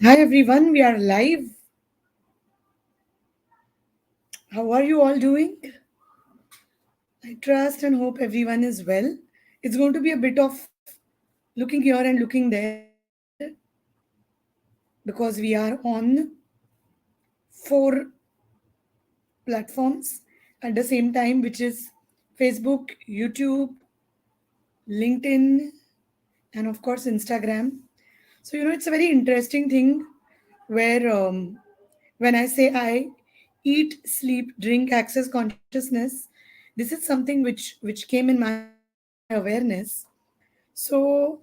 Hi everyone, we are live. How are you all doing? I trust and hope everyone is well. It's going to be a bit of looking here and looking there because we are on four platforms at the same time, which is Facebook, YouTube, LinkedIn, and of course Instagram. So, it's a very interesting thing where when I say I eat, sleep, drink, access consciousness, this is something which came in my awareness. So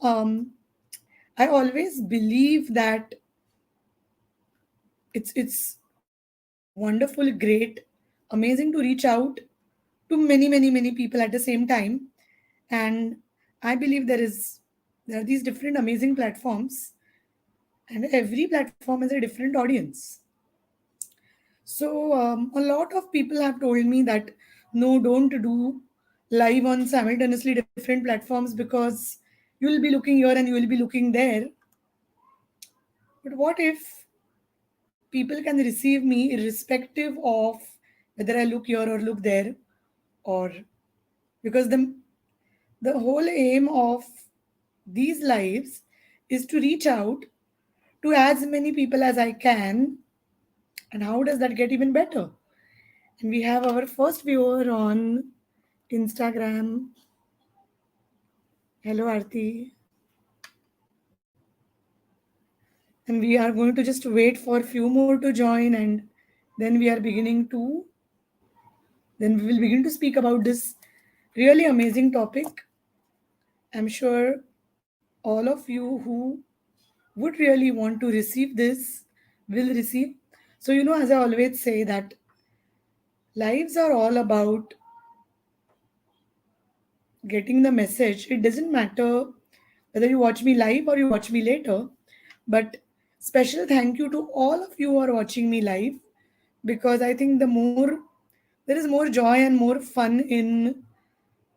I always believe that it's wonderful, great, amazing to reach out to many people at the same time. And I believe there are these different amazing platforms, and every platform has a different audience. So a lot of people have told me that no, don't do live on simultaneously different platforms because you will be looking here and you will be looking there. But what if people can receive me irrespective of whether I look here or look there, or because the whole aim of these lives is to reach out to as many people as I can. And how does that get even better? And we have our first viewer on Instagram. Hello, Arti. And we are going to just wait for a few more to join, and then we are beginning to then we will begin to speak about this really amazing topic. I'm sure all of you who would really want to receive this will receive. So, as I always say, that lives are all about getting the message. It doesn't matter whether you watch me live or you watch me later, but special thank you to all of you who are watching me live, because I think there is more joy and more fun in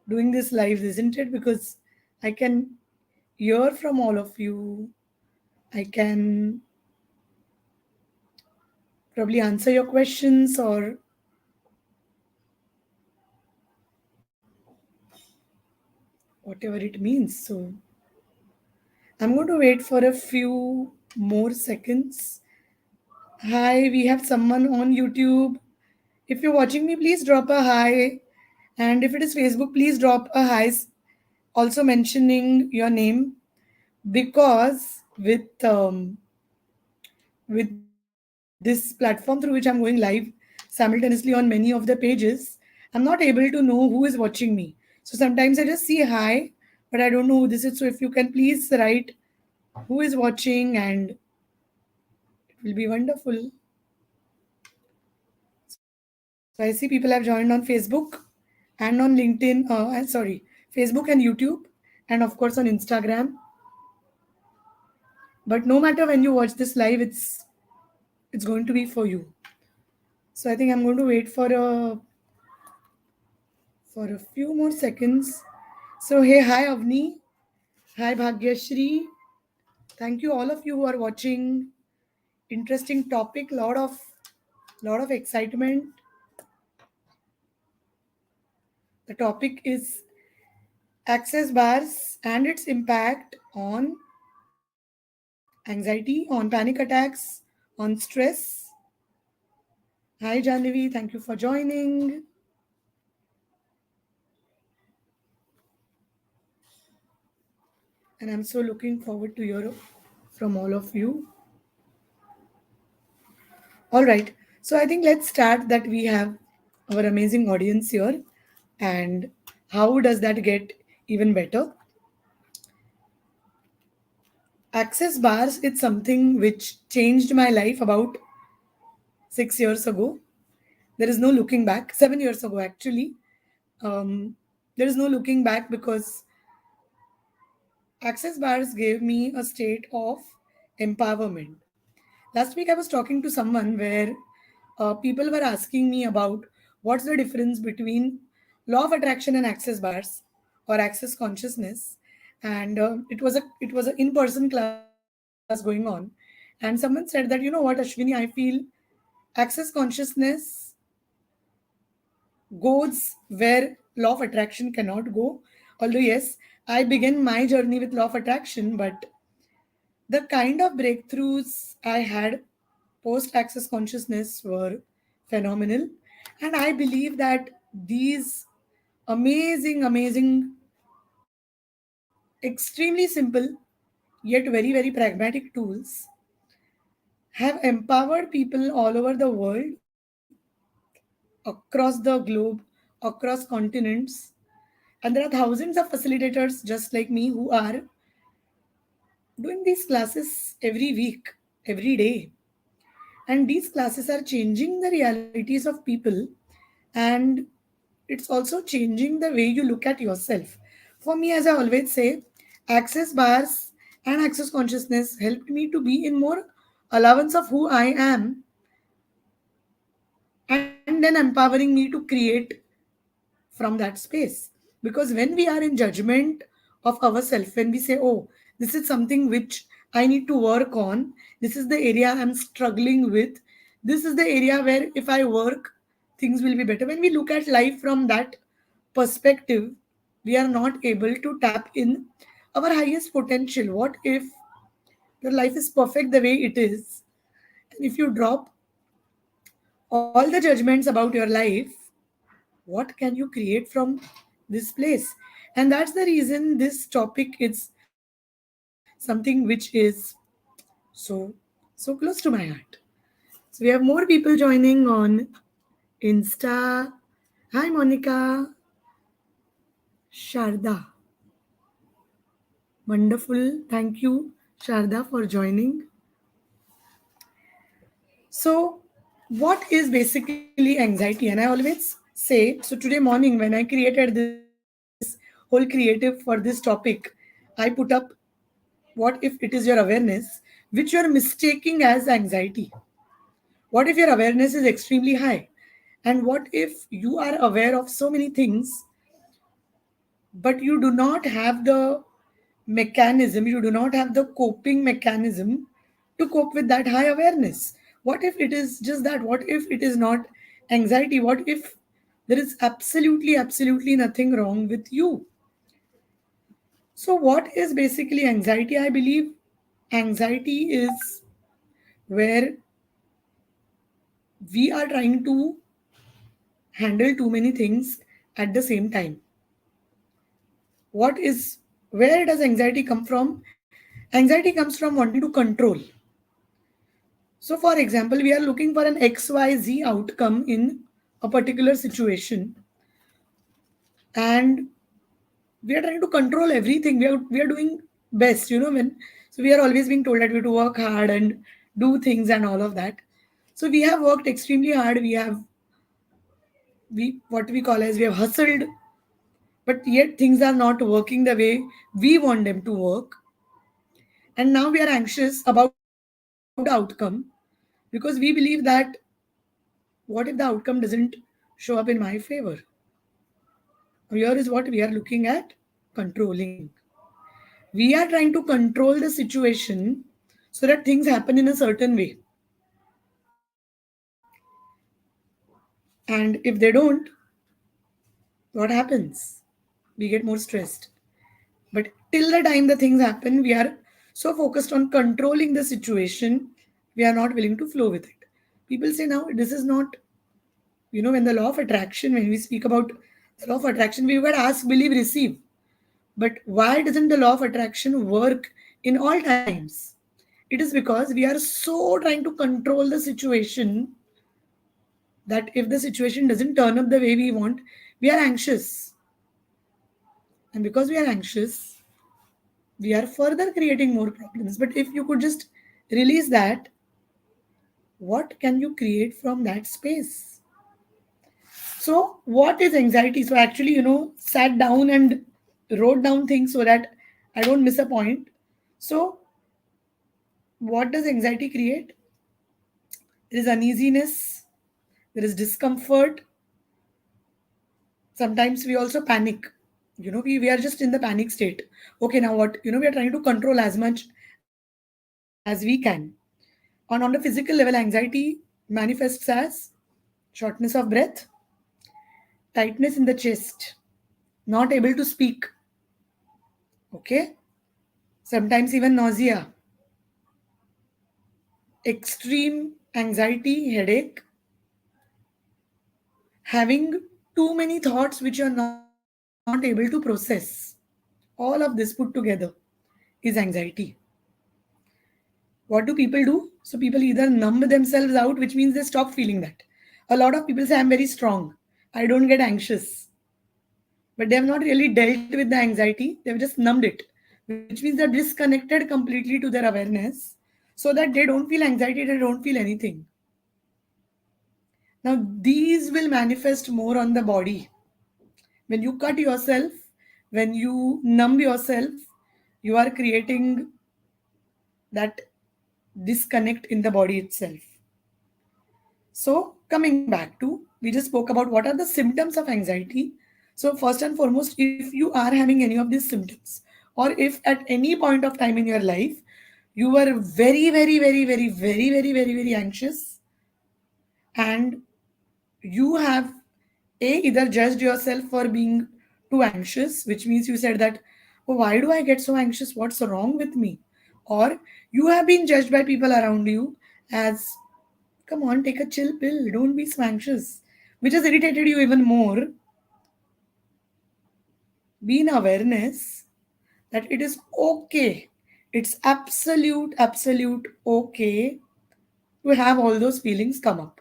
doing this live, isn't it? Because I can hear from all of you. I can probably answer your questions or whatever it means. So I'm going to wait for a few more seconds. Hi, we have someone on YouTube. If you're watching me, please drop a hi. And if it is Facebook, please drop a hi, also mentioning your name, because with this platform through which I'm going live simultaneously on many of the pages, I'm not able to know who is watching me. So sometimes I just see hi, but I don't know who this is. So if you can please write who is watching, and it will be wonderful. So I see people have joined on Facebook and on LinkedIn. Sorry, Facebook and YouTube, and of course on Instagram. But no matter when you watch this live, it's going to be for you. So I think I'm going to wait for a few more seconds. So hey, hi Avni, hi Bhagyashri. Thank you all of you who are watching. Interesting topic, lot of excitement. The topic is access bars and its impact on anxiety, on panic attacks, on stress. Hi Janavi, thank you for joining. And I'm so looking forward to hear from all of you. All right. So I think let's start that we have our amazing audience here. And how does that get even better? Access bars, it's something which changed my life about 6 years ago. There is no looking back. 7 years ago, actually. Um, there is no looking back because access bars gave me a state of empowerment. Last week, I was talking to someone where people were asking me about what's the difference between law of attraction and access bars or access consciousness, and it was an in person class going on, and I was And someone said that, you know what, Ashwini, I feel access consciousness goes where law of attraction cannot go. Although, yes, I began my journey with law of attraction, but the kind of breakthroughs I had post access consciousness were phenomenal. And I believe that these amazing, extremely simple, yet very pragmatic tools have empowered people all over the world, across the globe, across continents. And there are thousands of facilitators just like me who are doing these classes every week, every day. And these classes are changing the realities of people, and it's also changing the way you look at yourself. For me, as I always say, access bars and access consciousness helped me to be in more allowance of who I am, and then empowering me to create from that space. Because when we are in judgment of ourselves, when we say, oh, this is something which I need to work on, this is the area I'm struggling with, this is the area where if I work, things will be better. When we look at life from that perspective, we are not able to tap in our highest potential. What if your life is perfect the way it is? And if you drop all the judgments about your life, what can you create from this place? And that's the reason this topic is something which is so close to my heart. So we have more people joining on Insta. Hi Monica. Sharda. Wonderful. Thank you, Sharda, for joining. So, what is basically anxiety? And I always say, so today morning when I created this whole creative for this topic, I put up, what if it is your awareness which you are mistaking as anxiety? What if your awareness is extremely high? And what if you are aware of so many things, but you do not have the mechanism, you do not have the coping mechanism to cope with that high awareness? What if it is just that? What if it is not anxiety? What if there is absolutely nothing wrong with you? So, what is basically anxiety? I believe anxiety is where we are trying to handle too many things at the same time. What is, where does anxiety come from? Anxiety comes from wanting to control. So, for example, we are looking for an XYZ outcome in a particular situation, and we are trying to control everything. We are doing best, when, so we are always being told that we have to work hard and do things and all of that. So we have worked extremely hard. We what we call as we have hustled, but yet things are not working the way we want them to work. And now we are anxious about the outcome, because we believe that what if the outcome doesn't show up in my favor? Here is what we are looking at: controlling. We are trying to control the situation so that things happen in a certain way. And if they don't, what happens? We get more stressed. But till the time the things happen, we are so focused on controlling the situation, we are not willing to flow with it. People say now, this is not, when the law of attraction, when we speak about the law of attraction, we would ask, believe, receive. But why doesn't the law of attraction work in all times? It is because we are so trying to control the situation that if the situation doesn't turn up the way we want, we are anxious. And because we are anxious, we are further creating more problems. But if you could just release that, what can you create from that space? So, what is anxiety? So, actually, sat down and wrote down things so that I don't miss a point. So, what does anxiety create? There is uneasiness, there is discomfort. Sometimes we also panic. We are just in the panic state. Okay, now what? We are trying to control as much as we can. On the physical level, anxiety manifests as shortness of breath, tightness in the chest, not able to speak, okay? Sometimes even nausea, extreme anxiety, headache, having too many thoughts which you're not able to process. All of this put together is anxiety. What do people do? So people either numb themselves out, which means they stop feeling that. A lot of people say, I'm very strong. I don't get anxious. But they have not really dealt with the anxiety. They've just numbed it, which means they're disconnected completely to their awareness so that they don't feel anxiety, they don't feel anything. Now, these will manifest more on the body. When you cut yourself, when you numb yourself, you are creating that disconnect in the body itself. So, coming back to, we just spoke about what are the symptoms of anxiety. So, first and foremost, if you are having any of these symptoms, or if at any point of time in your life you were very, very, very, very, very, very, very, very anxious, and you have either judged yourself for being too anxious, which means you said that, oh, why do I get so anxious? What's wrong with me? Or you have been judged by people around you as, come on, take a chill pill. Don't be so anxious. Which has irritated you even more. Be in awareness that it is okay. It's absolute okay to have all those feelings come up.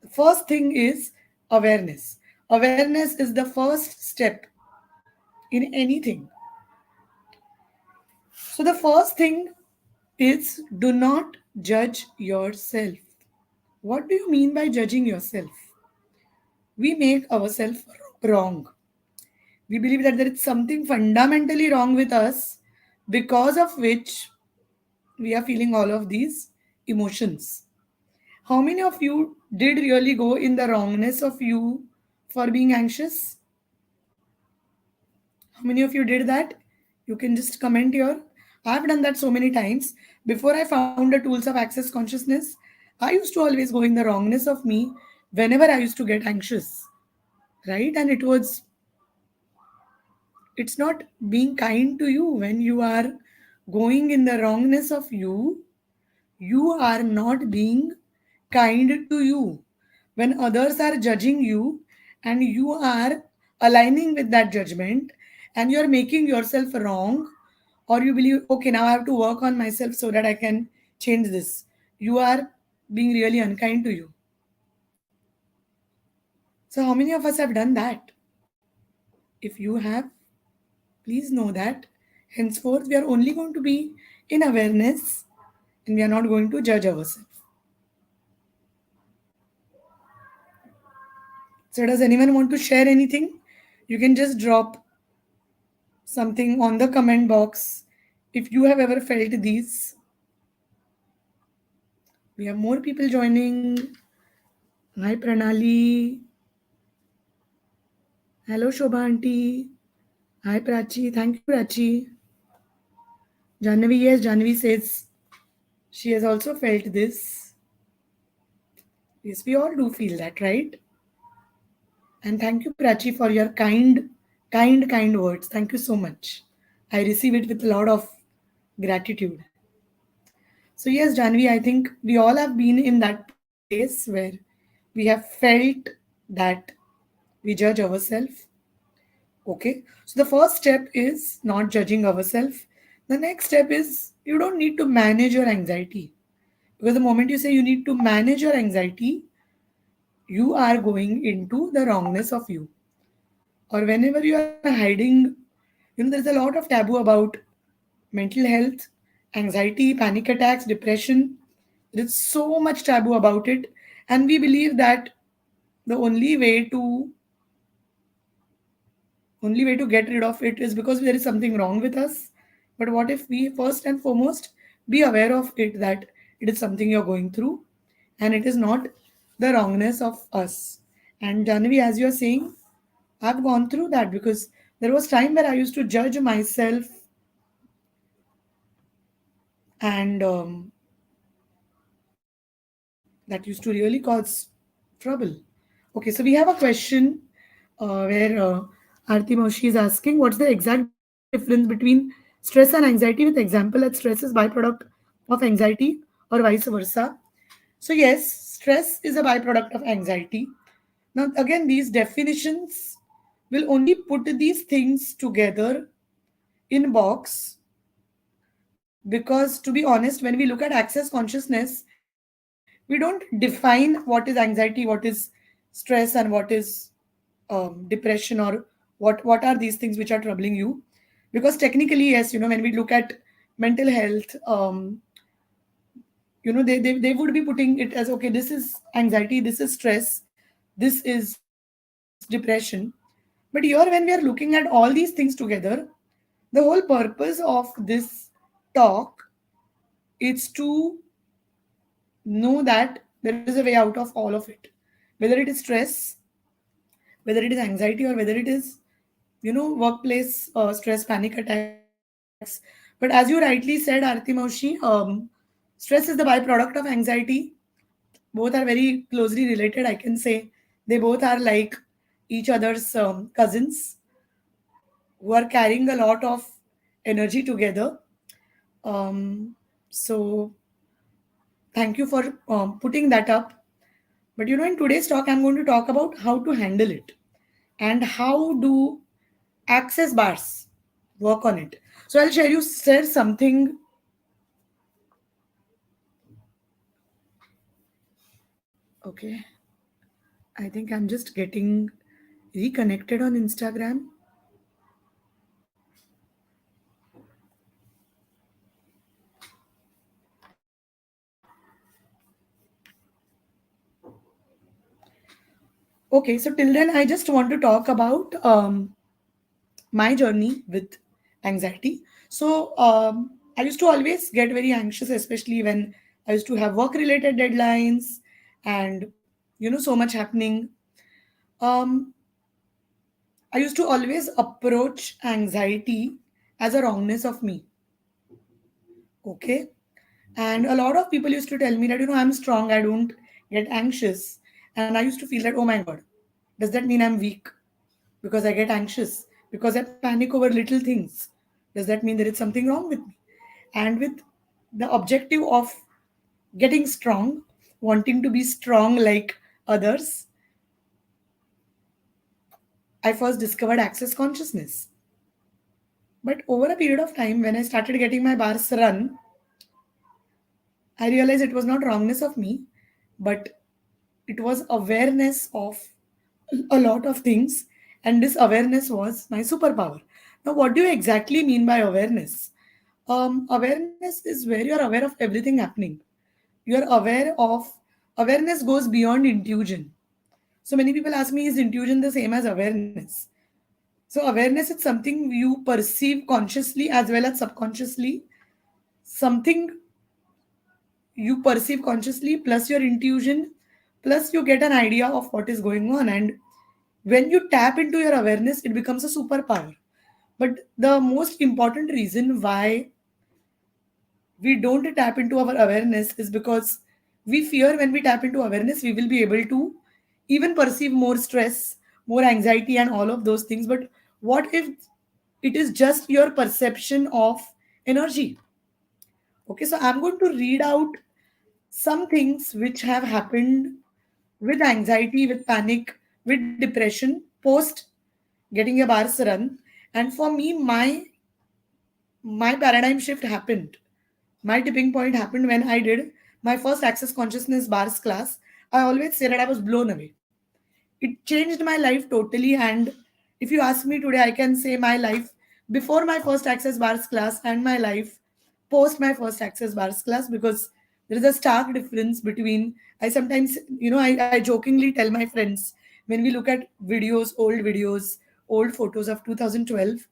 The first thing is awareness. Awareness is the first step in anything. So, the first thing is do not judge yourself. What do you mean by judging yourself? We make ourselves wrong. We believe that there is something fundamentally wrong with us because of which we are feeling all of these emotions. How many of you did really go in the wrongness of you for being anxious? How many of you did that? You can just comment here. I've done that so many times. Before I found the tools of access consciousness, I used to always go in the wrongness of me whenever I used to get anxious, right? And it's not being kind to you when you are going in the wrongness of you are not being kind to you. When others are judging you and you are aligning with that judgment and you're making yourself wrong, or you believe, okay, now I have to work on myself so that I can change this, you are being really unkind to you. So, how many of us have done that? If you have, please know that henceforth we are only going to be in awareness and we are not going to judge ourselves. So, does anyone want to share anything? You can just drop something on the comment box if you have ever felt these. We have more people joining. Hi, Pranali. Hello, Shobha Auntie. Hi, Prachi. Thank you, Prachi. Janvi, yes, Janvi says she has also felt this. Yes, we all do feel that, right? And thank you, Prachi, for your kind words. Thank you so much. I receive it with a lot of gratitude. So, yes, Janvi, I think we all have been in that place where we have felt that we judge ourselves. Okay. So, the first step is not judging ourselves. The next step is you don't need to manage your anxiety. Because the moment you say you need to manage your anxiety, you are going into the wrongness of you. Or whenever you are hiding, there's a lot of taboo about mental health, anxiety, panic attacks, depression. There's so much taboo about it. And we believe that the only way to get rid of it is because there is something wrong with us. But what if we first and foremost be aware of it, that it is something you're going through and it is not the wrongness of us. And Janvi, as you're saying, I've gone through that because there was time where I used to judge myself and that used to really cause trouble. Okay, so we have a question where Arti Moshi is asking, what's the exact difference between stress and anxiety? With example, that stress is byproduct of anxiety or vice versa. So yes, stress is a byproduct of anxiety. Now again, these definitions will only put these things together in box, because to be honest, when we look at access consciousness, we don't define what is anxiety, what is stress, and what is depression, or what are these things which are troubling you. Because technically, yes, when we look at mental health, they would be putting it as, okay, this is anxiety, this is stress, this is depression. But here, when we are looking at all these things together, the whole purpose of this talk is to know that there is a way out of all of it, whether it is stress, whether it is anxiety, or whether it is workplace stress, panic attacks. But as you rightly said, Arti Maushi, stress is the byproduct of anxiety. Both are very closely related, I can say. They both are like each other's cousins who are carrying a lot of energy together. So thank you for putting that up. But in today's talk, I'm going to talk about how to handle it and how do access bars work on it. So I'll share something. Okay, I think I'm just getting reconnected on Instagram. Okay, so till then, I just want to talk about my journey with anxiety. So I used to always get very anxious, especially when I used to have work related deadlines and so much happening. Um, I used to always approach anxiety as a wrongness of me. Okay. And a lot of people used to tell me that, I'm strong, I don't get anxious. And I used to feel that, oh my God, does that mean I'm weak because I get anxious? Because I panic over little things? Does that mean there is something wrong with me? And with the objective of getting strong, wanting to be strong like others, I first discovered access consciousness. But over a period of time, when I started getting my bars run, I realized it was not wrongness of me, but it was awareness of a lot of things, and this awareness was my superpower. Now, what do you exactly mean by awareness? Awareness is where you're aware of everything happening. You're aware of Awareness goes beyond intuition. So many people ask me, is intuition the same as awareness? So awareness is something you perceive consciously as well as subconsciously. Something you perceive consciously plus your intuition, plus you get an idea of what is going on. And when you tap into your awareness, it becomes a superpower. But the most important reason why we don't tap into our awareness is because we fear when we tap into awareness, we will be able to even perceive more stress, more anxiety, and all of those things. But what if it is just your perception of energy? Okay, so I'm going to read out some things which have happened with anxiety, with panic, with depression post getting a bars run. And for me, my paradigm shift happened. My tipping point happened when I did my first Access Consciousness bars class. I always say that I was blown away. It changed my life totally. And if you ask me today, I can say my life before my first Access bars class and my life post my first Access bars class, because there is a stark difference between. I sometimes, I jokingly tell my friends, when we look at videos, old photos of 2012,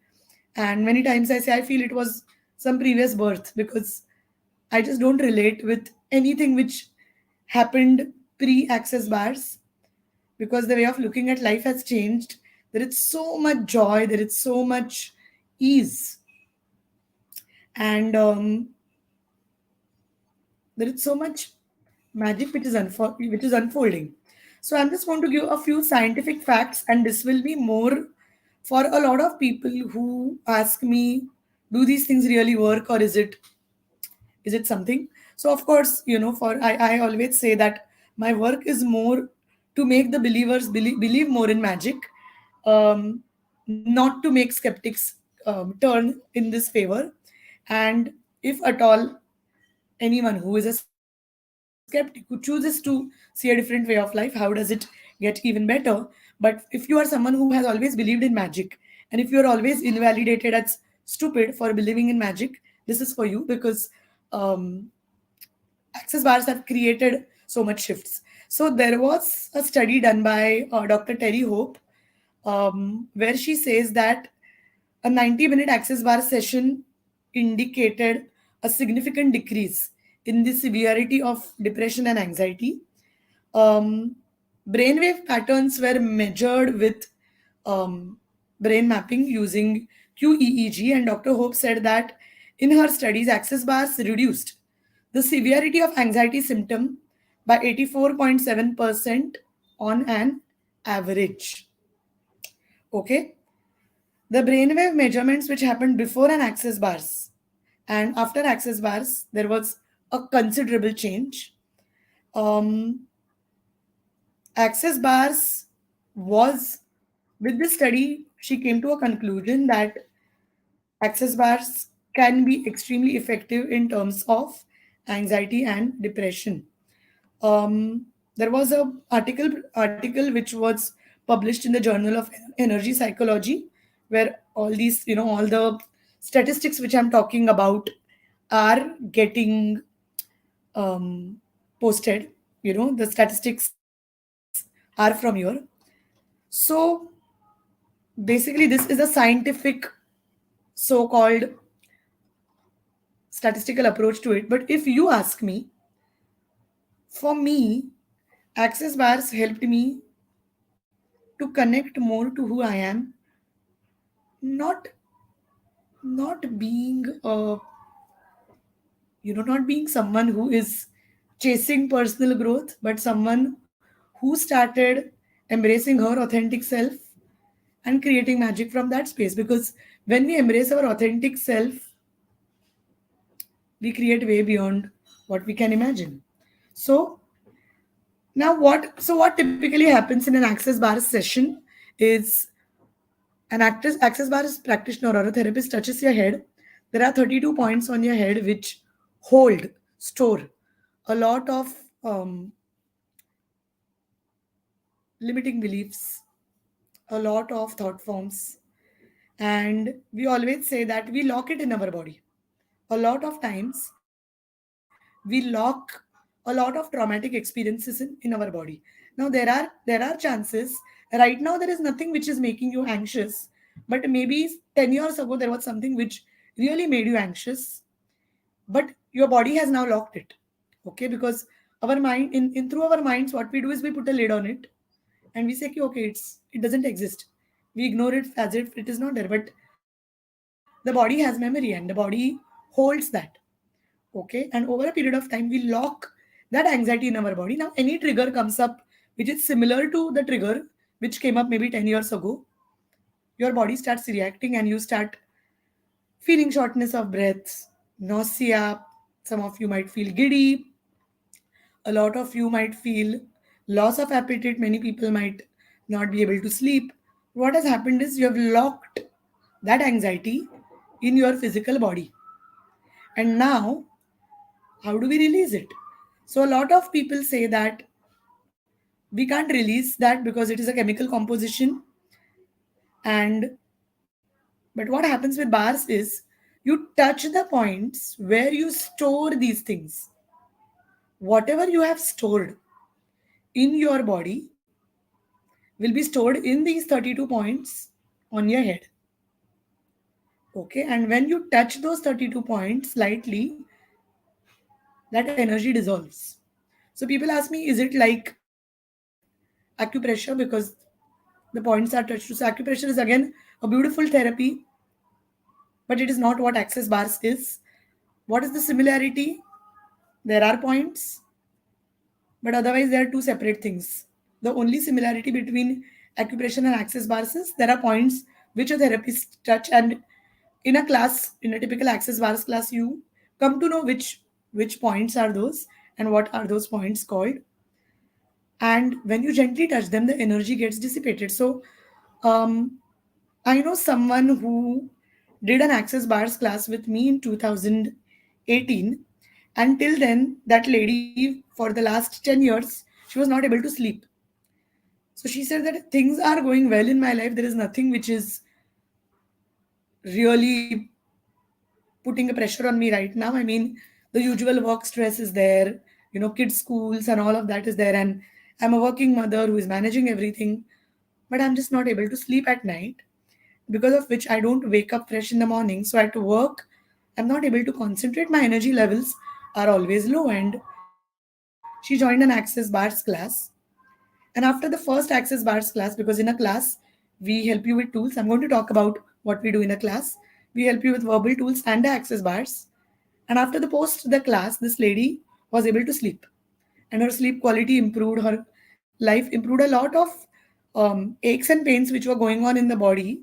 and many times I say I feel it was some previous birth, because I just don't relate with anything which happened pre access bars, because the way of looking at life has changed. There is so much joy, there is so much ease, and there is so much magic which is unfolding. So I'm just going to give a few scientific facts, and this will be more for a lot of people who ask me, do these things really work, or is it something? So of course, for I always say that my work is more to make the believers believe more in magic, um, not to make skeptics turn in this favor. And if at all anyone who is a skeptic who chooses to see a different way of life, how does it get even better? But if you are someone who has always believed in magic, and if you are always invalidated as stupid for believing in magic, this is for you, because um, access bars have created so much shifts. So there was a study done by Dr. Terry Hope, where she says that a 90-minute access bar session indicated a significant decrease in the severity of depression and anxiety. Um, Brainwave patterns were measured with um, brain mapping using QEEG, and Dr. Hope said that in her studies, access bars reduced the severity of anxiety symptom by 84.7% on an average. Okay, the brainwave measurements which happened before an access bars and after access bars, there was a considerable change. Um, Access bars was, with this study, she came to a conclusion that access bars can be extremely effective in terms of anxiety and depression. There was a article which was published in the Journal of Energy Psychology, where all the statistics which I'm talking about are getting um, posted. The statistics are from here. So basically, this is a scientific, so-called statistical approach to it. But if you ask me, for me, access bars helped me to connect more to who I am, not not being not being someone who is chasing personal growth, but someone who started embracing her authentic self and creating magic from that space. Because when we embrace our authentic self, we create way beyond what we can imagine. So what typically happens in an access bar session is, an access bar practitioner or a therapist touches your head. There are 32 points on your head which store a lot of limiting beliefs, a lot of thought forms, and we always say that we lock it in our body. A lot of times, we lock a lot of traumatic experiences in our body. Now there are chances. Right now, there is nothing which is making you anxious, but maybe 10 years ago there was something which really made you anxious, but your body has now locked it. Okay, because our mind, in through our minds, what we do is we put a lid on it, and we say, "Okay, okay, it doesn't exist." We ignore it as if it is not there, but the body has memory and the body holds that. Okay, and over a period of time, we lock that anxiety in our body. Now any trigger comes up which is similar to the trigger which came up maybe 10 years ago, your body starts reacting, and you start feeling shortness of breath, nausea. Some of you might feel giddy. A lot of you might feel loss of appetite. Many people might not be able to sleep. What has happened is you have locked that anxiety in your physical body. And now, how do we release it? So, a lot of people say that we can't release that because it is a chemical composition. And but what happens with bars is you touch the points where you store these things. Whatever you have stored in your body will be stored in these 32 points on your head. Okay, and when you touch those 32 points lightly, that energy dissolves. So people ask me, is it like acupressure? Because the points are touched. So acupressure is again a beautiful therapy, but it is not what access bars is. What is the similarity? There are points, but otherwise they are two separate things. The only similarity between acupressure and access bars is there are points which a therapist touch, and in a class, in a typical access bars class, you come to know which points are those and what are those points called. And when you gently touch them, the energy gets dissipated. So um, I know someone who did an access bars class with me in 2018. Until then, that lady, for the last 10 years, she was not able to sleep. So she said that things are going well in my life. There is nothing which is really putting a pressure on me right now. I mean, the usual work stress is there, kids' schools and all of that is there. And I'm a working mother who is managing everything, but I'm just not able to sleep at night, because of which I don't wake up fresh in the morning. So at work, I'm not able to concentrate. My energy levels are always low. And she joined an Access Bars class. And after the first Access Bars class, because in a class, we help you with tools. I'm going to talk about what we do in a class. We help you with verbal tools and the Access Bars. And after the class, this lady was able to sleep. And her sleep quality improved. Her life improved. A lot of aches and pains which were going on in the body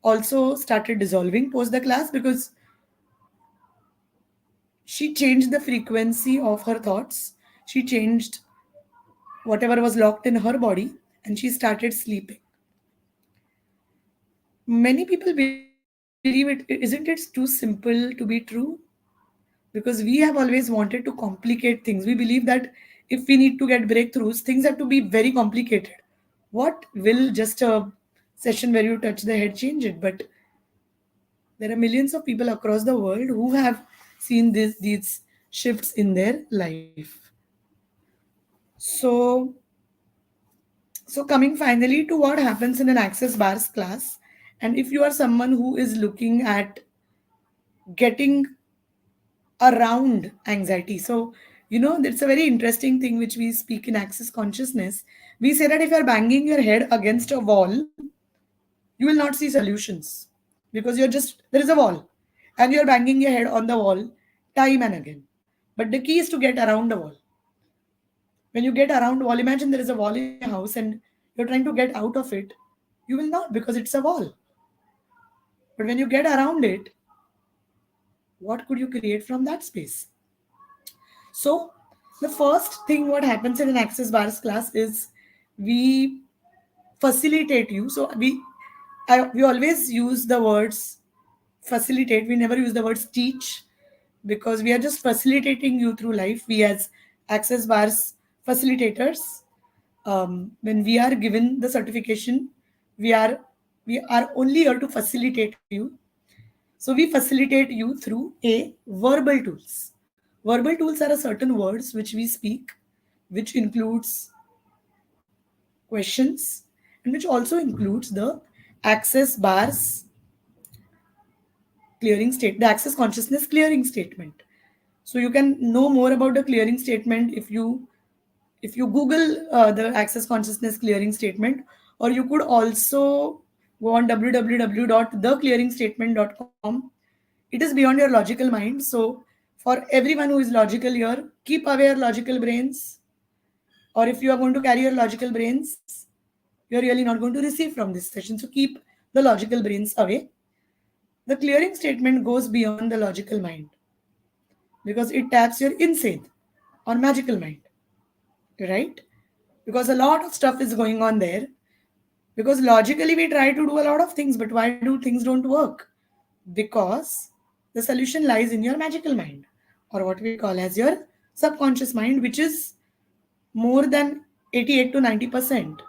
also started dissolving post the class, because she changed the frequency of her thoughts. She changed whatever was locked in her body, and she started sleeping. Many people believe it. Isn't it too simple to be true? Because we have always wanted to complicate things. We believe that if we need to get breakthroughs, things have to be very complicated. What will just a session where you touch the head change it? But there are millions of people across the world who have seen these shifts in their life. So, so coming finally to what happens in an Access Bars class, and if you are someone who is looking at getting around anxiety. So, it's a very interesting thing which we speak in Access Consciousness. We say that if you're banging your head against a wall, you will not see solutions, because there is a wall and you're banging your head on the wall time and again. But the key is to get around the wall. When you get around wall, imagine there is a wall in your house and you're trying to get out of it. You will not, because it's a wall. But when you get around it, what could you create from that space? So, the first thing what happens in an Access Bars class is we facilitate you. So we always use the words facilitate. We never use the words teach, because we are just facilitating you through life. We as Access Bars facilitators, when we are given the certification, we are we are only here to facilitate you. So we facilitate you through a verbal tools. Verbal tools are a certain words which we speak, which includes questions, and which also includes the Access Bars clearing state, the Access Consciousness clearing statement. So you can know more about the clearing statement if you Google the Access Consciousness clearing statement, or you could also go on www.theclearingstatement.com. It is beyond your logical mind. So for everyone who is logical here, keep away your logical brains. Or if you are going to carry your logical brains, you're really not going to receive from this session. So keep the logical brains away. The clearing statement goes beyond the logical mind, because it taps your insane or magical mind, right? Because a lot of stuff is going on there. Because logically we try to do a lot of things, but why do things don't work? Because the solution lies in your magical mind, or what we call as your subconscious mind, which is more than 88 to 90%.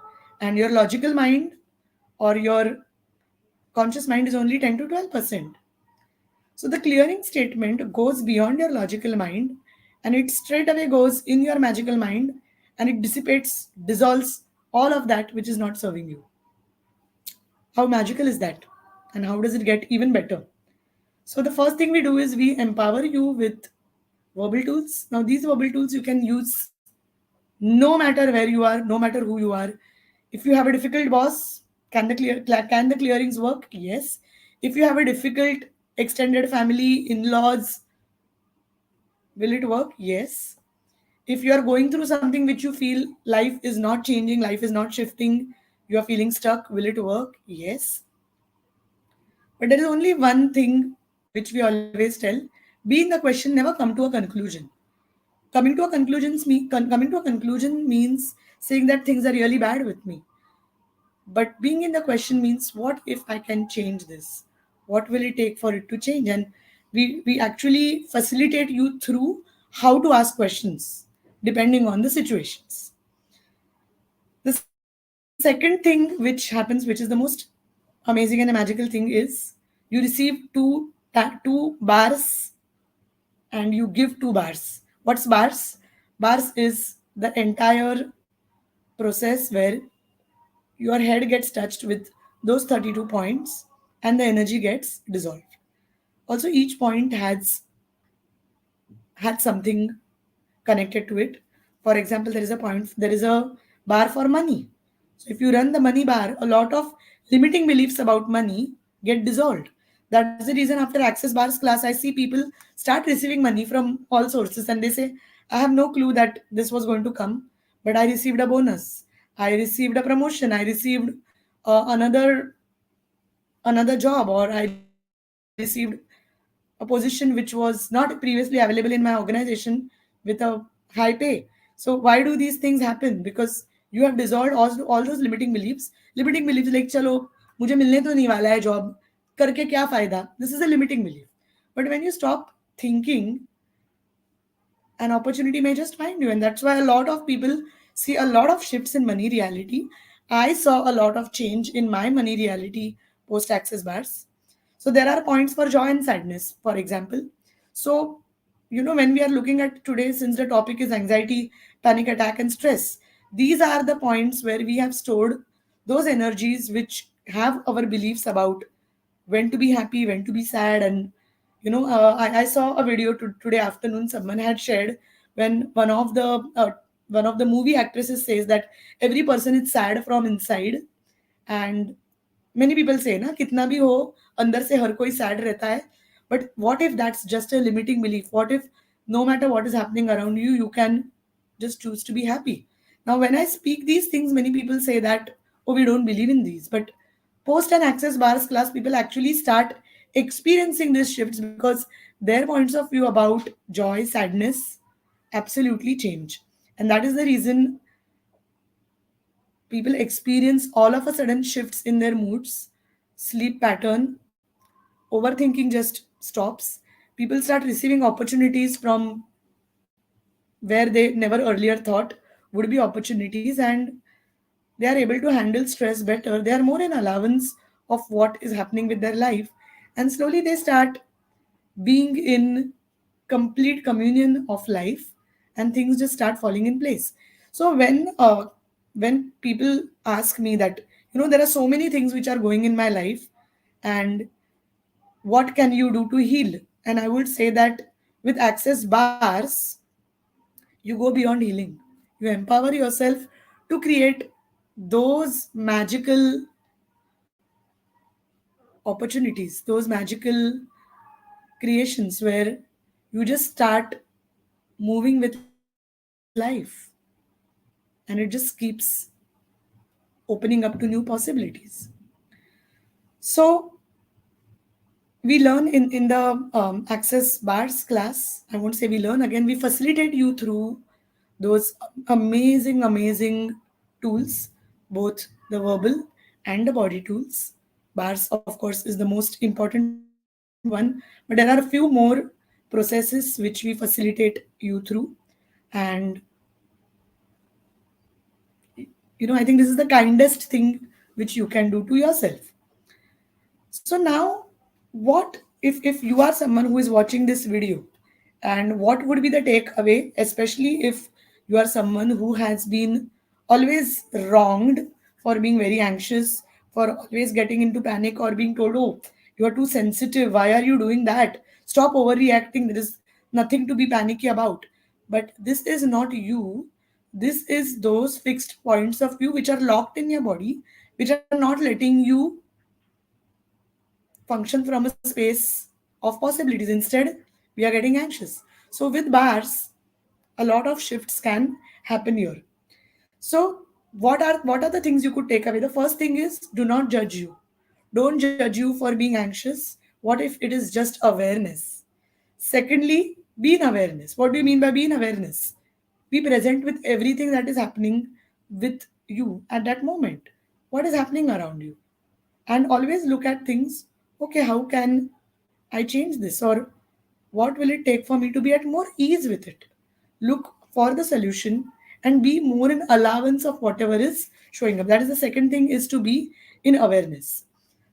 And your logical mind or your conscious mind is only 10 to 12%. So the clearing statement goes beyond your logical mind, and it straight away goes in your magical mind, and it dissipates, dissolves all of that which is not serving you. How magical is that? And how does it get even better? So the first thing we do is we empower you with verbal tools. Now these verbal tools you can use no matter where you are, no matter who you are. If you have a difficult boss, can the clearings work? Yes. If you have a difficult extended family, in-laws, will it work? Yes. If you are going through something which you feel life is not changing, life is not shifting, you are feeling stuck, will it work? Yes. But there is only one thing which we always tell: be in the question, never come to a conclusion. Coming to a conclusion means saying that things are really bad with me. But being in the question means, what if I can change this? What will it take for it to change? And we actually facilitate you through how to ask questions depending on the situations. The second thing which happens, which is the most amazing and a magical thing, is you receive two bars and you give 2 bars. What's bars? Bars is the entire process where your head gets touched with those 32 points and the energy gets dissolved. Also, each point had something connected to it. For example, there is a bar for money. So if you run the money bar, a lot of limiting beliefs about money get dissolved. That's the reason after Access Bars class, I see people start receiving money from all sources and they say, I have no clue that this was going to come, but I received a bonus. I received a promotion. I received another job, or I received a position which was not previously available in my organization with a high pay. So why do these things happen? Because you have dissolved all those limiting beliefs like, chalo, मुझे मिलने तो नहीं वाला है job, करके क्या फायदा? This is a limiting belief. But when you stop thinking, an opportunity may just find you. And that's why a lot of people see a lot of shifts in money reality. I saw a lot of change in my money reality post access bars. So there are points for joy and sadness, for example. So, when we are looking at today, since the topic is anxiety, panic attack, and stress, these are the points where we have stored those energies which have our beliefs about when to be happy, when to be sad. And I saw a video today afternoon. Someone had shared when one of the movie actresses says that every person is sad from inside. And many people say ना, कितना भी हो अंदर से हर कोई sad रहता है. But what if that's just a limiting belief? What if no matter what is happening around you, you can just choose to be happy? Now when I speak these things, many people say that, oh, we don't believe in these. But post and access bars class, people actually start experiencing these shifts because their points of view about joy, sadness absolutely change. And that is the reason people experience all of a sudden shifts in their moods, sleep pattern, overthinking just stops. People start receiving opportunities from where they never earlier thought would be opportunities, and they are able to handle stress better. They are more in allowance of what is happening with their life, and slowly they start being in complete communion of life, and things just start falling in place. So when people ask me that, there are so many things which are going in my life, and what can you do to heal? And I would say that with access bars, you go beyond healing. You empower yourself to create those magical opportunities, those magical creations where you just start moving with life, and it just keeps opening up to new possibilities. So we learn in the access bars class. I won't say we learn again, we facilitate you through those amazing tools, both the verbal and the body tools. Bars, of course, is the most important one, but there are a few more processes which we facilitate you through. And I think this is the kindest thing which you can do to yourself. So now, what if you are someone who is watching this video, and what would be the takeaway, especially if you are someone who has been always wronged for being very anxious, for always getting into panic, or being told, oh, you are too sensitive, why are you doing that? Stop overreacting, there is nothing to be panicky about. But this is not you. This is those fixed points of view which are locked in your body, which are not letting you function from a space of possibilities. Instead, we are getting anxious. So with bars, A lot of shifts can happen here. So, what are the things you could take away? The first thing is, do not judge you. Don't judge you for being anxious. What if it is just awareness? Secondly, be in awareness. What do you mean by be in awareness? Be present with everything that is happening with you at that moment. What is happening around you? And always look at things. Okay, how can I change this? Or what will it take for me to be at more ease with it? Look for the solution and be more in allowance of whatever is showing up. That is the second thing, is to be in awareness.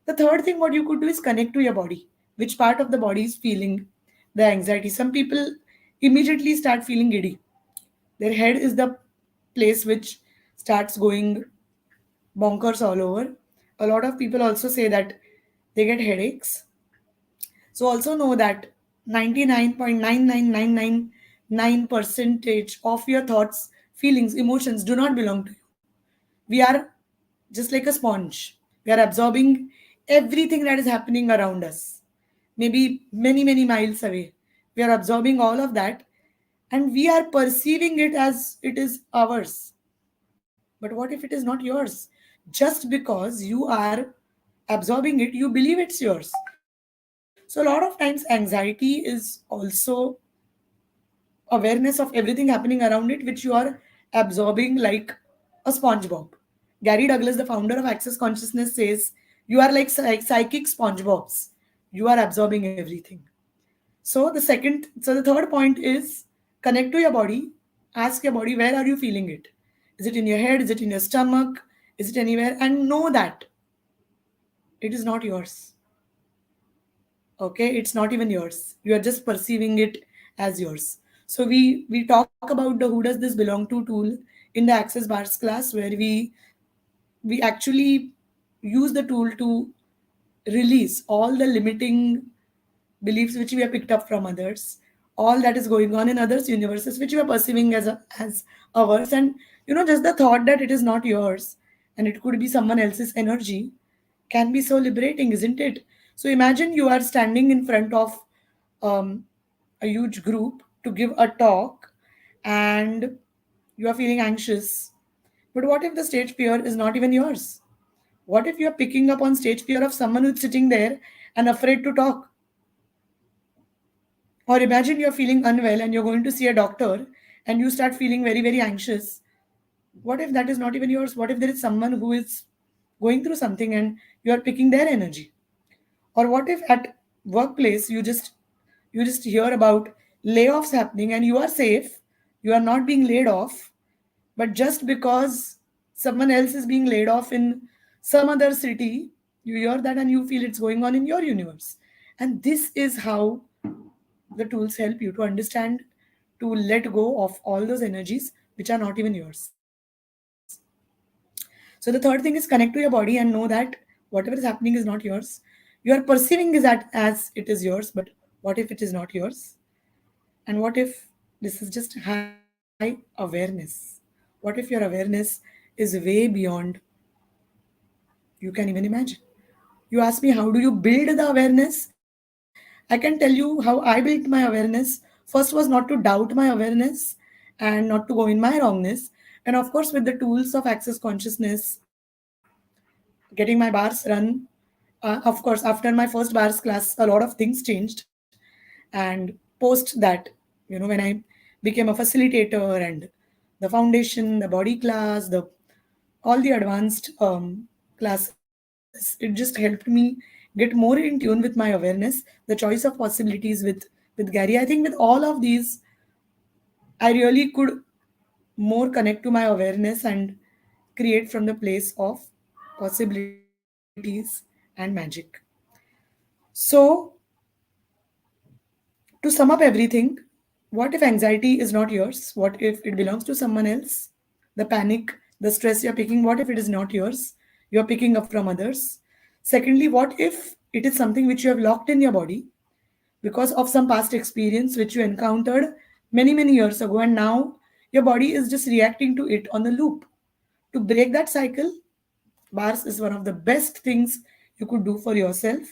The third thing what you could do is connect to your body. Which part of the body is feeling the anxiety? Some people immediately start feeling giddy. Their head is the place which starts going bonkers all over. A lot of people also say that they get headaches. So also know that 99.99999 percentage of your thoughts, feelings, emotions do not belong to you. We are just like a sponge. We are absorbing everything that is happening around us. Maybe many, many miles away. We are absorbing all of that and we are perceiving it as it is ours. But what if it is not yours? Just because you are absorbing it, you believe it's yours. So, a lot of times, anxiety is also awareness of everything happening around it, which you are absorbing like a SpongeBob. Gary Douglas, the founder of Access Consciousness, says you are like psychic SpongeBobs. You are absorbing everything. So the third point is connect to your body. Ask your body, where are you feeling it? Is it in your head? Is it in your stomach? Is it anywhere? And know that it is not yours. Okay, it's not even yours. You are just perceiving it as yours. So we talk about the who does this belong to tool in the Access Bars class, where we actually use the tool to release all the limiting beliefs which we have picked up from others, all that is going on in others' universes, which we are perceiving as ours, and just the thought that it is not yours and it could be someone else's energy can be so liberating, isn't it? So imagine you are standing in front of um, a huge group to give a talk, and you are feeling anxious. But what if the stage fear is not even yours? What if you are picking up on stage fear of someone who's sitting there and afraid to talk? Or imagine you're feeling unwell and you're going to see a doctor and you start feeling very, very anxious. What if that is not even yours? What if there is someone who is going through something and you are picking their energy? Or what if at workplace you just hear about layoffs happening and you are safe, you are not being laid off, but just because someone else is being laid off in some other city, you hear that and you feel it's going on in your universe. And this is how the tools help you to understand, to let go of all those energies which are not even yours. So the third thing is connect to your body and know that whatever is happening is not yours. You are perceiving is that as it is yours, but what if it is not yours? And what if this is just high awareness? What if your awareness is way beyond you can even imagine? You ask me, how do you build the awareness? I can tell you how I built my awareness. First was not to doubt my awareness and not to go in my wrongness. And of course, with the tools of Access Consciousness, getting my bars run, of course, after my first bars class, a lot of things changed. And post that, when I became a facilitator and the foundation, the body class, the all the advanced classes, it just helped me get more in tune with my awareness, the choice of possibilities with Gary. I think with all of these, I really could more connect to my awareness and create from the place of possibilities and magic. So, to sum up everything, what if anxiety is not yours? What if it belongs to someone else? The panic, the stress you're picking, what if it is not yours? You're picking up from others. Secondly, what if it is something which you have locked in your body because of some past experience which you encountered many, many years ago, and now your body is just reacting to it on the loop? To break that cycle, bars is one of the best things you could do for yourself.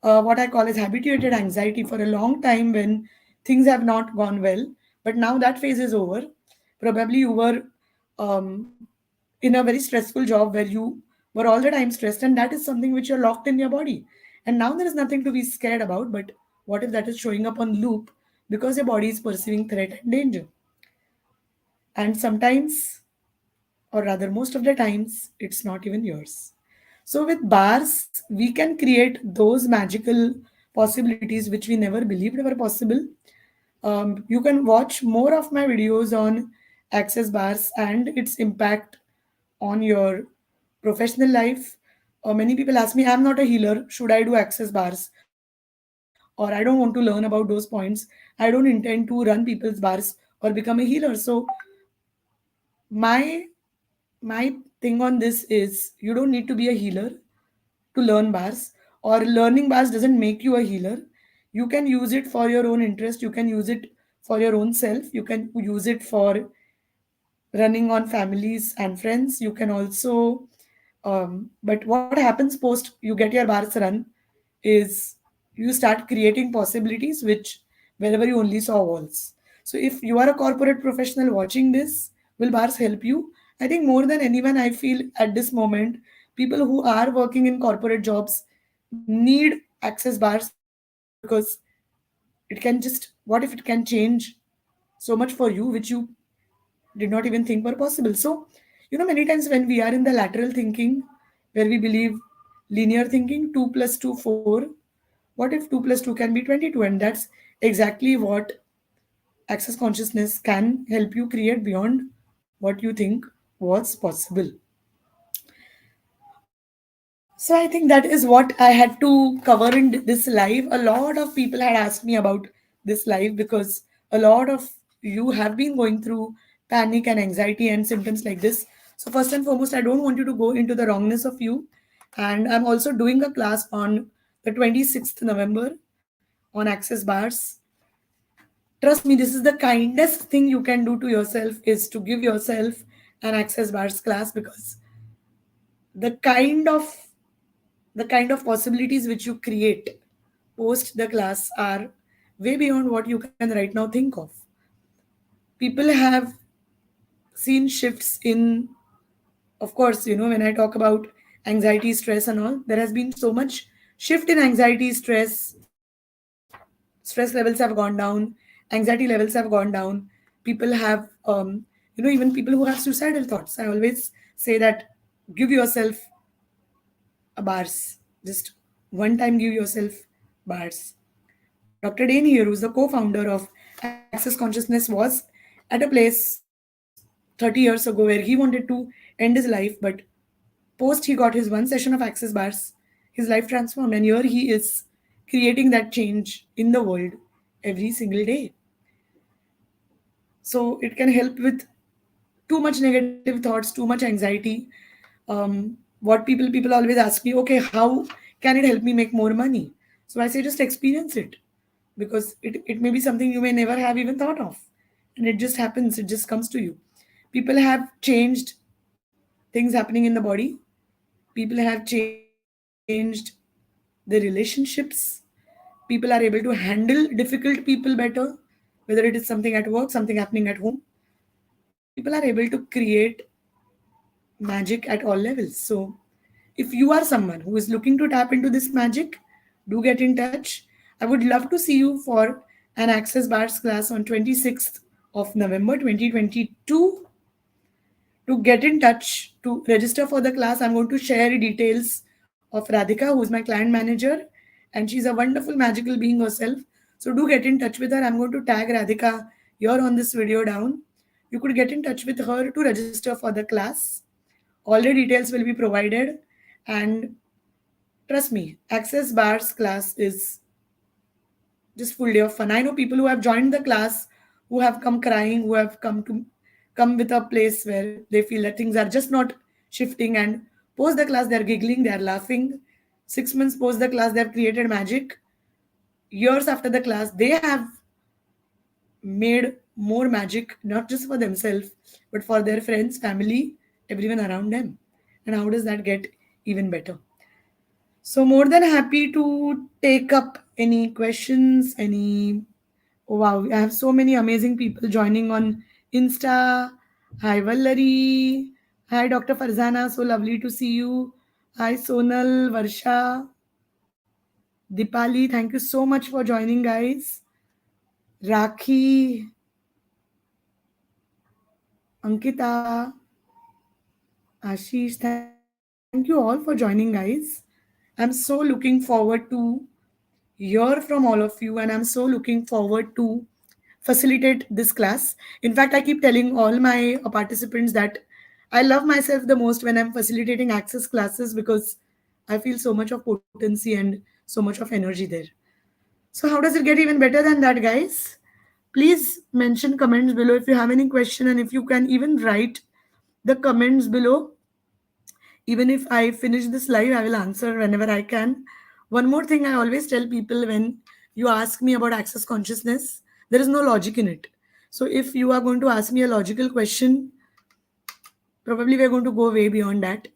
What I call as habituated anxiety for a long time when things have not gone well. But now that phase is over. Probably you were um, in a very stressful job where you were all the time stressed, and that is something which you're locked in your body. And now there is nothing to be scared about. But what if that is showing up on loop because your body is perceiving threat and danger? And sometimes, or rather, most of the times, it's not even yours. So, with bars, we can create those magical possibilities which we never believed were possible. You can watch more of my videos on access bars and its impact on your professional life. Many people ask me, I'm not a healer. Should I do access bars? Or I don't want to learn about those points. I don't intend to run people's bars or become a healer. So my my thing on this is you don't need to be a healer to learn bars, or learning bars doesn't make you a healer. You can use it for your own interest, you can use it for your own self, you can use it for running on families and friends. You can also but what happens post you get your bars run is you start creating possibilities which wherever you only saw walls. So if you are a corporate professional watching this, will bars help you? I think more than anyone, I feel at this moment people who are working in corporate jobs need access bars because it can just, what if it can change so much for you which you did not even think were possible. So, many times when we are in the lateral thinking, where we believe linear thinking, 2 plus 2, 4, what if 2 plus 2 can be 22? And that's exactly what access consciousness can help you create beyond what you think was possible. So I think that is what I had to cover in this live. A lot of people had asked me about this live because a lot of you have been going through panic and anxiety and symptoms like this. So first and foremost, I don't want you to go into the wrongness of you. And I'm also doing a class on the 26th November on access bars. Trust me, this is the kindest thing you can do to yourself is to give yourself an access bars class, because the kind of the kind of possibilities which you create post the class are way beyond what you can right now think of. People have seen shifts in, of course, when I talk about anxiety, stress, and all, there has been so much shift in anxiety, stress levels have gone down, anxiety levels have gone down. People have, even people who have suicidal thoughts. I always say that give yourself a bars. Just one time give yourself bars. Dr. Dane here, who's the co-founder of Access Consciousness, was at a place 30 years ago where he wanted to end his life, but post he got his one session of access bars, his life transformed, and here he is creating that change in the world every single day. So it can help with too much negative thoughts, too much anxiety. What people always ask me, okay, how can it help me make more money? So I say just experience it, because it may be something you may never have even thought of, and it just happens, it just comes to you. People have changed things happening in the body, people have changed their relationships, people are able to handle difficult people better, whether it is something at work, something happening at home. People are able to create magic at all levels. So if you are someone who is looking to tap into this magic, do get in touch. I would love to see you for an access bars class on 26th of November 2022. To get in touch, to register for the class, I'm going to share details of Radhika, who is my client manager, and she's a wonderful magical being herself. So do get in touch with her. I'm going to tag Radhika here on this video down. You could get in touch with her to register for the class. All the details will be provided, and trust me, access bars class is just full day of fun. I know people who have joined the class who have come crying, who have come with a place where they feel that things are just not shifting, and post the class they're giggling, they're laughing. 6 months post the class, they've created magic. Years after the class, they have made more magic, not just for themselves, but for their friends, family, everyone around them. And how does that get even better? So, more than happy to take up any questions, any Wow, I have so many amazing people joining on Insta. Hi, Vallari. Hi, Dr. Farzana. So lovely to see you. Hi, Sonal, Varsha, Dipali. Thank you so much for joining, guys. Rakhi, Ankita, Ashish. Thank you all for joining, guys. I'm so looking forward to hear from all of you, and I'm so looking forward to facilitate this class. In fact, I keep telling all my participants that I love myself the most when I'm facilitating access classes because I feel so much of potency and so much of energy there. So, how does it get even better than that, guys? Please mention comments below if you have any question, and if you can even write the comments below. Even if I finish this live, I will answer whenever I can. One more thing I always tell people when you ask me about access consciousness, there is no logic in it. So if you are going to ask me a logical question, probably we're going to go way beyond that.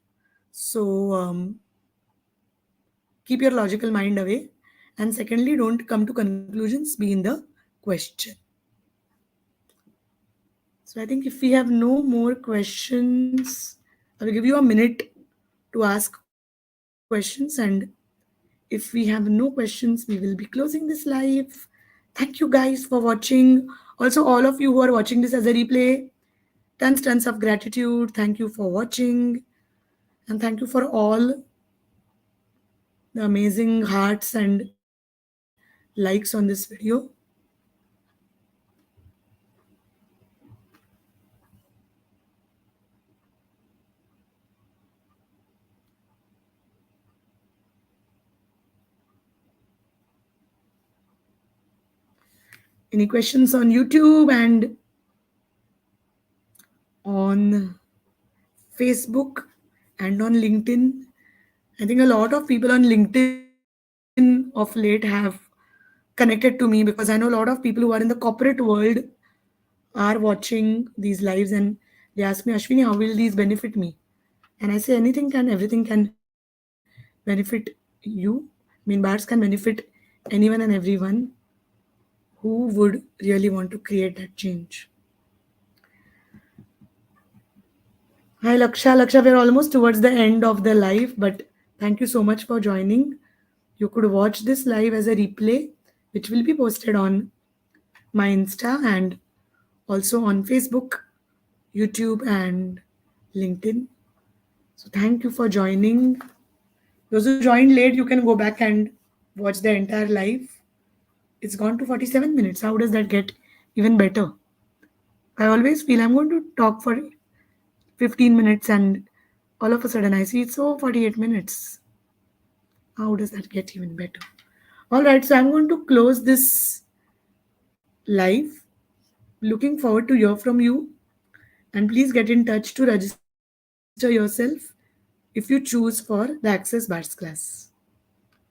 So keep your logical mind away. And secondly, don't come to conclusions, be in the question. So I think if we have no more questions, I will give you a minute to ask questions. And if we have no questions, we will be closing this live. Thank you guys for watching. Also, all of you who are watching this as a replay, tons of gratitude. Thank you for watching. And thank you for all the amazing hearts and likes on this video. Any questions on YouTube and on Facebook and on LinkedIn? I think a lot of people on LinkedIn of late have connected to me because I know a lot of people who are in the corporate world are watching these lives and they ask me, Ashwini, how will these benefit me? And I say, anything can, everything can benefit you. I mean, bars can benefit anyone and everyone who would really want to create that change. Hi, Laksha. Laksha, we're almost towards the end of the live, but thank you so much for joining. You could watch this live as a replay, which will be posted on my Insta and also on Facebook, YouTube, and LinkedIn. So thank you for joining. Those who joined late, you can go back and watch the entire live. It's gone to 47 minutes. How does that get even better? I always feel I'm going to talk for 15 minutes and all of a sudden I see it's so 48 minutes. How does that get even better? All right, so I'm going to close this live. Looking forward to hear from you. And please get in touch to register yourself if you choose for the Access Bars class.